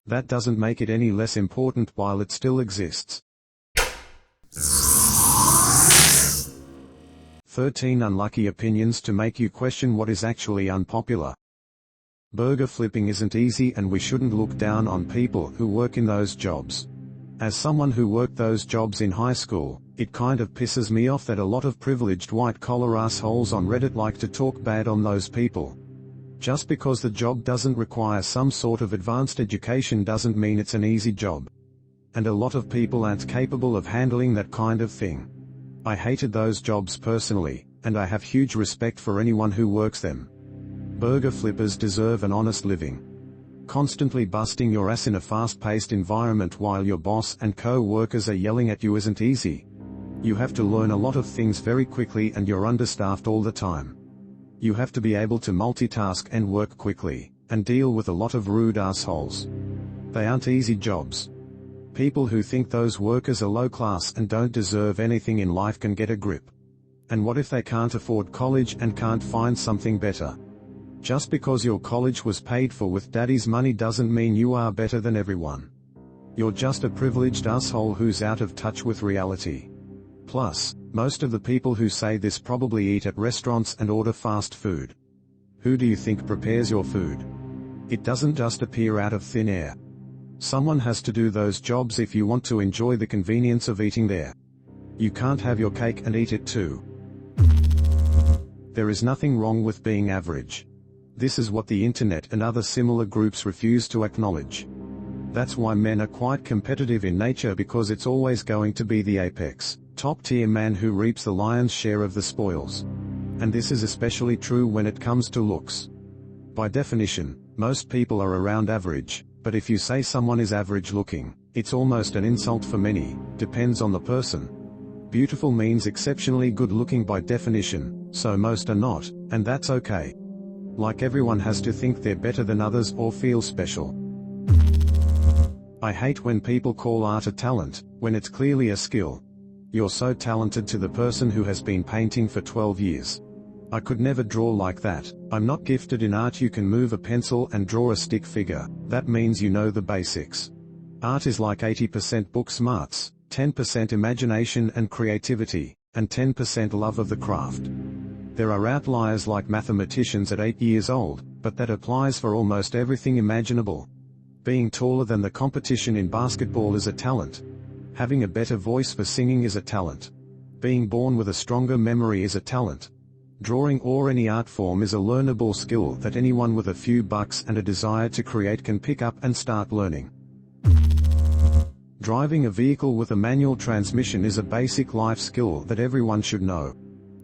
That doesn't make it any less important while it still exists. 13 unlucky opinions to make you question what is actually unpopular. Burger flipping isn't easy, and we shouldn't look down on people who work in those jobs. As someone who worked those jobs in high school, it kind of pisses me off that a lot of privileged white-collar assholes on Reddit like to talk bad on those people. Just because the job doesn't require some sort of advanced education doesn't mean it's an easy job. And a lot of people aren't capable of handling that kind of thing. I hated those jobs personally, and I have huge respect for anyone who works them. Burger flippers deserve an honest living. Constantly busting your ass in a fast-paced environment while your boss and co-workers are yelling at you isn't easy. You have to learn a lot of things very quickly, and you're understaffed all the time. You have to be able to multitask and work quickly, and deal with a lot of rude assholes. They aren't easy jobs. People who think those workers are low class and don't deserve anything in life can get a grip. And what if they can't afford college and can't find something better? Just because your college was paid for with daddy's money doesn't mean you are better than everyone. You're just a privileged asshole who's out of touch with reality. Plus, most of the people who say this probably eat at restaurants and order fast food. Who do you think prepares your food? It doesn't just appear out of thin air. Someone has to do those jobs if you want to enjoy the convenience of eating there. You can't have your cake and eat it too. There is nothing wrong with being average. This is what the internet and other similar groups refuse to acknowledge. That's why men are quite competitive in nature, because it's always going to be the apex, top-tier man who reaps the lion's share of the spoils. And this is especially true when it comes to looks. By definition, most people are around average, but if you say someone is average looking, it's almost an insult for many. Depends on the person. Beautiful means exceptionally good looking by definition, so most are not, and that's okay. Like everyone has to think they're better than others or feel special. I hate when people call art a talent, when it's clearly a skill. You're so talented to the person who has been painting for 12 years. I could never draw like that. I'm not gifted in art. You can move a pencil and draw a stick figure. That means you know the basics. Art is like 80% book smarts, 10% imagination and creativity, and 10% love of the craft. There are outliers like mathematicians at 8 years old, but that applies for almost everything imaginable. Being taller than the competition in basketball is a talent. Having a better voice for singing is a talent. Being born with a stronger memory is a talent. Drawing or any art form is a learnable skill that anyone with a few bucks and a desire to create can pick up and start learning. Driving a vehicle with a manual transmission is a basic life skill that everyone should know.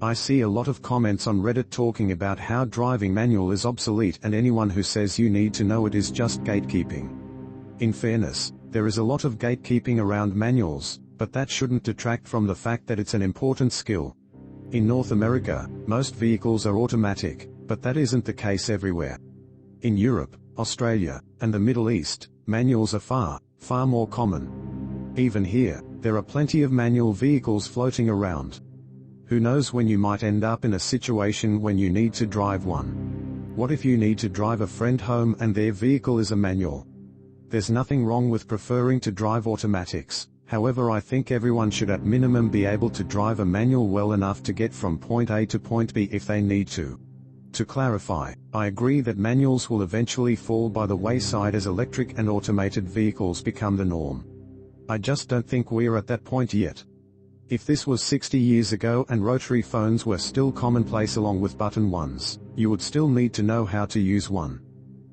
I see a lot of comments on Reddit talking about how driving manual is obsolete, and anyone who says you need to know it is just gatekeeping. In fairness, there is a lot of gatekeeping around manuals, but that shouldn't detract from the fact that it's an important skill. In North America, most vehicles are automatic, but that isn't the case everywhere. In Europe, Australia, and the Middle East, manuals are far more common. Even here, there are plenty of manual vehicles floating around. Who knows when you might end up in a situation when you need to drive one. What if you need to drive a friend home and their vehicle is a manual? There's nothing wrong with preferring to drive automatics. However, I think everyone should at minimum be able to drive a manual well enough to get from point A to point B if they need to. To clarify, I agree that manuals will eventually fall by the wayside as electric and automated vehicles become the norm. I just don't think we're at that point yet. If this was 60 years ago and rotary phones were still commonplace along with button ones, you would still need to know how to use one.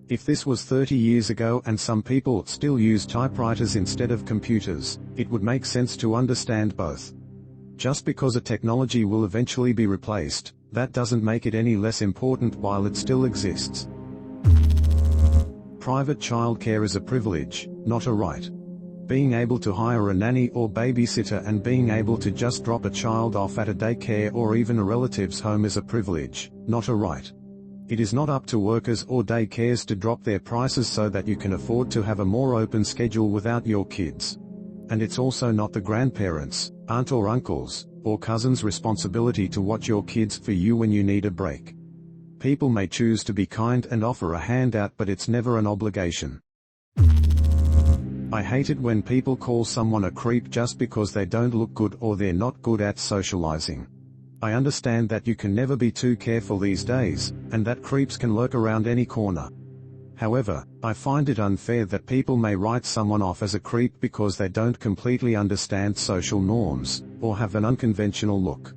If this was 30 years ago and some people still use typewriters instead of computers, it would make sense to understand both. Just because a technology will eventually be replaced, that doesn't make it any less important while it still exists. Private childcare is a privilege, not a right. Being able to hire a nanny or babysitter and being able to just drop a child off at a daycare or even a relative's home is a privilege, not a right. It is not up to workers or daycares to drop their prices so that you can afford to have a more open schedule without your kids. And it's also not the grandparents', aunt or uncles', or cousins' responsibility to watch your kids for you when you need a break. People may choose to be kind and offer a handout, but it's never an obligation. I hate it when people call someone a creep just because they don't look good or they're not good at socializing. I understand that you can never be too careful these days, and that creeps can lurk around any corner. However, I find it unfair that people may write someone off as a creep because they don't completely understand social norms, or have an unconventional look.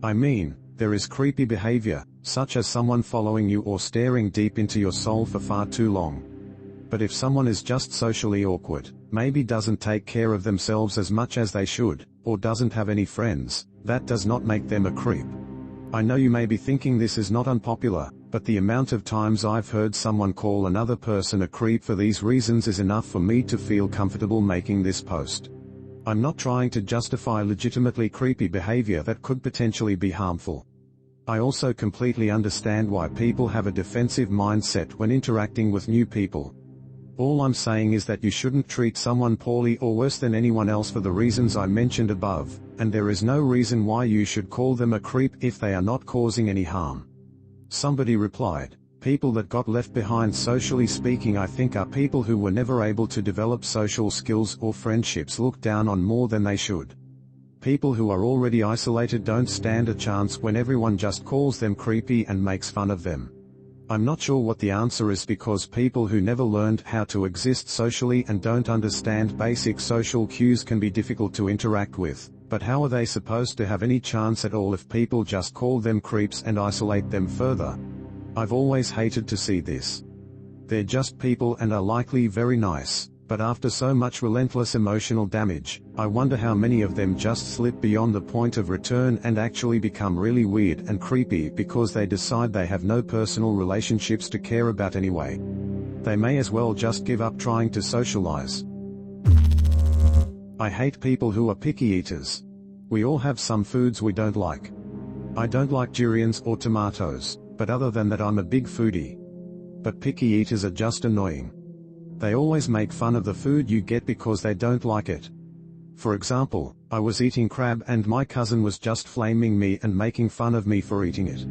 I mean, there is creepy behavior, such as someone following you or staring deep into your soul for far too long. But if someone is just socially awkward, maybe doesn't take care of themselves as much as they should, or doesn't have any friends, that does not make them a creep. I know you may be thinking this is not unpopular, but the amount of times I've heard someone call another person a creep for these reasons is enough for me to feel comfortable making this post. I'm not trying to justify legitimately creepy behavior that could potentially be harmful. I also completely understand why people have a defensive mindset when interacting with new people. All I'm saying is that you shouldn't treat someone poorly or worse than anyone else for the reasons I mentioned above, and there is no reason why you should call them a creep if they are not causing any harm. Somebody replied, people that got left behind socially speaking I think are people who were never able to develop social skills or friendships looked down on more than they should. People who are already isolated don't stand a chance when everyone just calls them creepy and makes fun of them. I'm not sure what the answer is because people who never learned how to exist socially and don't understand basic social cues can be difficult to interact with, but how are they supposed to have any chance at all if people just call them creeps and isolate them further? I've always hated to see this. They're just people and are likely very nice, but after so much relentless emotional damage, I wonder how many of them just slip beyond the point of return and actually become really weird and creepy because they decide they have no personal relationships to care about anyway. They may as well just give up trying to socialize. I hate people who are picky eaters. We all have some foods we don't like. I don't like durians or tomatoes, but other than that I'm a big foodie. But picky eaters are just annoying. They always make fun of the food you get because they don't like it. For example, I was eating crab and my cousin was just flaming me and making fun of me for eating it.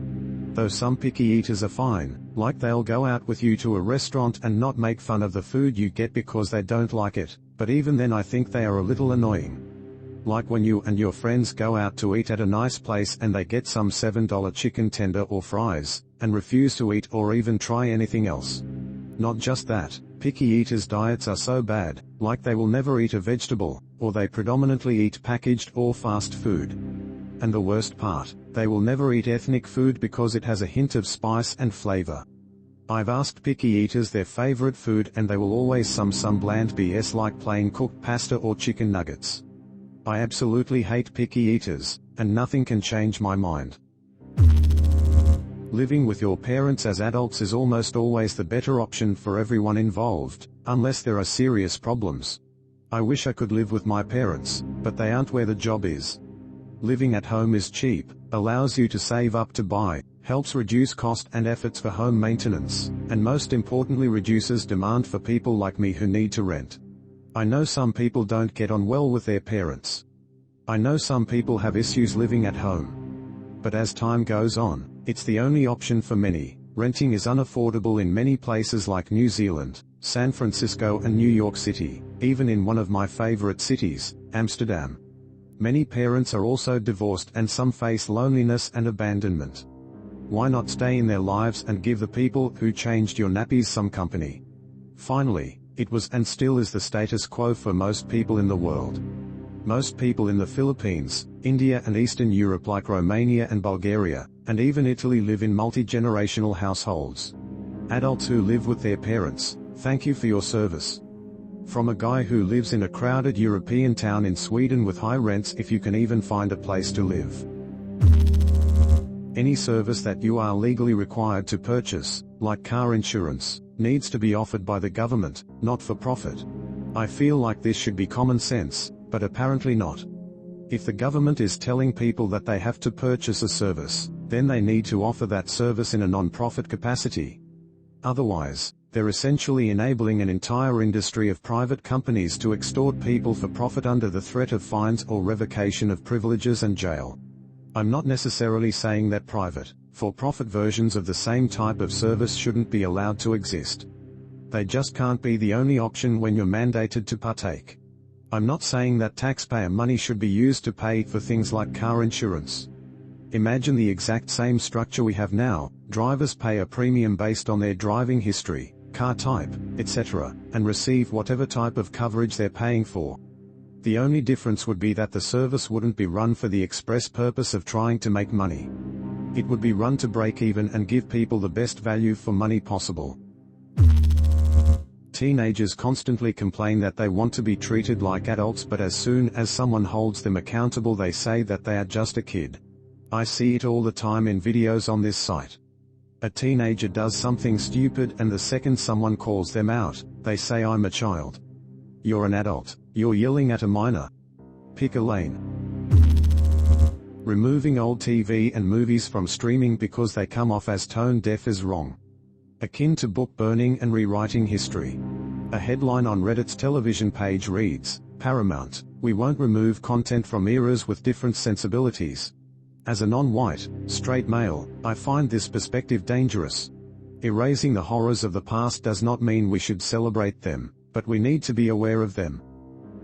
Though some picky eaters are fine, like they'll go out with you to a restaurant and not make fun of the food you get because they don't like it, but even then I think they are a little annoying. Like when you and your friends go out to eat at a nice place and they get some $7 chicken tender or fries, and refuse to eat or even try anything else. Not just that, picky eaters' diets are so bad, like they will never eat a vegetable, or they predominantly eat packaged or fast food. And the worst part, they will never eat ethnic food because it has a hint of spice and flavor. I've asked picky eaters their favorite food and they will always some bland BS like plain cooked pasta or chicken nuggets. I absolutely hate picky eaters, and nothing can change my mind. Living with your parents as adults is almost always the better option for everyone involved, unless there are serious problems. I wish I could live with my parents, but they aren't where the job is. Living at home is cheap, allows you to save up to buy, helps reduce cost and efforts for home maintenance, and most importantly reduces demand for people like me who need to rent. I know some people don't get on well with their parents. I know some people have issues living at home. But as time goes on, it's the only option for many. Renting is unaffordable in many places like New Zealand, San Francisco and New York City, even in one of my favorite cities, Amsterdam. Many parents are also divorced and some face loneliness and abandonment. Why not stay in their lives and give the people who changed your nappies some company? Finally, it was and still is the status quo for most people in the world. Most people in the Philippines, India and Eastern Europe like Romania and Bulgaria, and even Italy live in multi-generational households. Adults who live with their parents, thank you for your service. From a guy who lives in a crowded European town in Sweden with high rents if you can even find a place to live. Any service that you are legally required to purchase, like car insurance, needs to be offered by the government, not for profit. I feel like this should be common sense, but apparently not. If the government is telling people that they have to purchase a service, then they need to offer that service in a non-profit capacity. Otherwise, they're essentially enabling an entire industry of private companies to extort people for profit under the threat of fines or revocation of privileges and jail. I'm not necessarily saying that private, for-profit versions of the same type of service shouldn't be allowed to exist. They just can't be the only option when you're mandated to partake. I'm not saying that taxpayer money should be used to pay for things like car insurance. Imagine the exact same structure we have now: drivers pay a premium based on their driving history, car type, etc., and receive whatever type of coverage they're paying for. The only difference would be that the service wouldn't be run for the express purpose of trying to make money. It would be run to break even and give people the best value for money possible. Teenagers constantly complain that they want to be treated like adults, but as soon as someone holds them accountable they say that they are just a kid. I see it all the time in videos on this site. A teenager does something stupid and the second someone calls them out, they say, "I'm a child." You're an adult. You're yelling at a minor. Pick a lane. Removing old TV and movies from streaming because they come off as tone deaf is wrong. Akin to book burning and rewriting history. A headline on Reddit's television page reads, "Paramount, we won't remove content from eras with different sensibilities." As a non-white, straight male, I find this perspective dangerous. Erasing the horrors of the past does not mean we should celebrate them, but we need to be aware of them.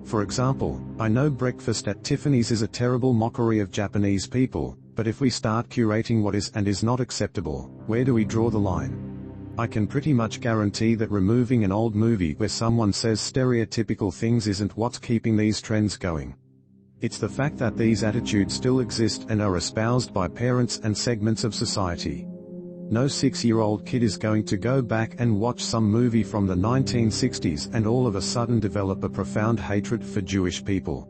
For example, I know Breakfast at Tiffany's is a terrible mockery of Japanese people, but if we start curating what is and is not acceptable, where do we draw the line? I can pretty much guarantee that removing an old movie where someone says stereotypical things isn't what's keeping these trends going. It's the fact that these attitudes still exist and are espoused by parents and segments of society. No 6-year-old kid is going to go back and watch some movie from the 1960s and all of a sudden develop a profound hatred for Jewish people.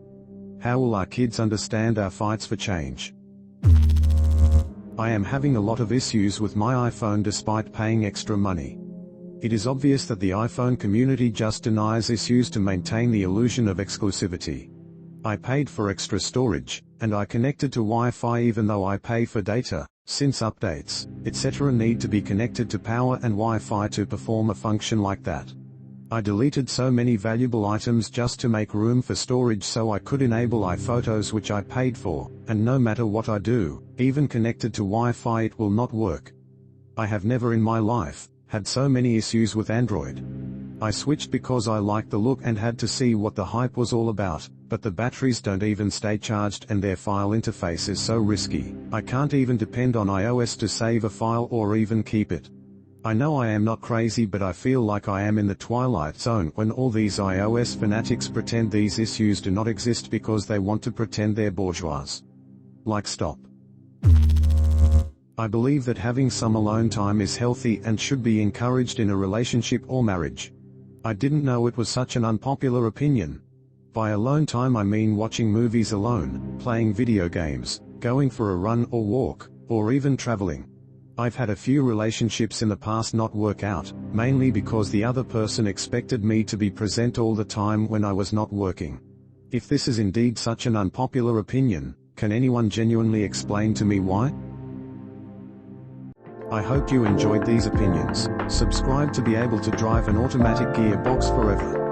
How will our kids understand our fights for change? I am having a lot of issues with my iPhone despite paying extra money. It is obvious that the iPhone community just denies issues to maintain the illusion of exclusivity. I paid for extra storage, and I connected to Wi-Fi even though I pay for data, since updates, etc. need to be connected to power and Wi-Fi to perform a function like that. I deleted so many valuable items just to make room for storage so I could enable iPhotos, which I paid for, and no matter what I do, even connected to Wi-Fi, it will not work. I have never in my life had so many issues with Android. I switched because I liked the look and had to see what the hype was all about, but the batteries don't even stay charged and their file interface is so risky, I can't even depend on iOS to save a file or even keep it. I know I am not crazy, but I feel like I am in the twilight zone when all these iOS fanatics pretend these issues do not exist because they want to pretend they're bourgeois. Like, stop. I believe that having some alone time is healthy and should be encouraged in a relationship or marriage. I didn't know it was such an unpopular opinion. By alone time I mean watching movies alone, playing video games, going for a run or walk, or even traveling. I've had a few relationships in the past not work out, mainly because the other person expected me to be present all the time when I was not working. If this is indeed such an unpopular opinion, can anyone genuinely explain to me why? I hope you enjoyed these opinions. Subscribe to be able to drive an automatic gearbox forever.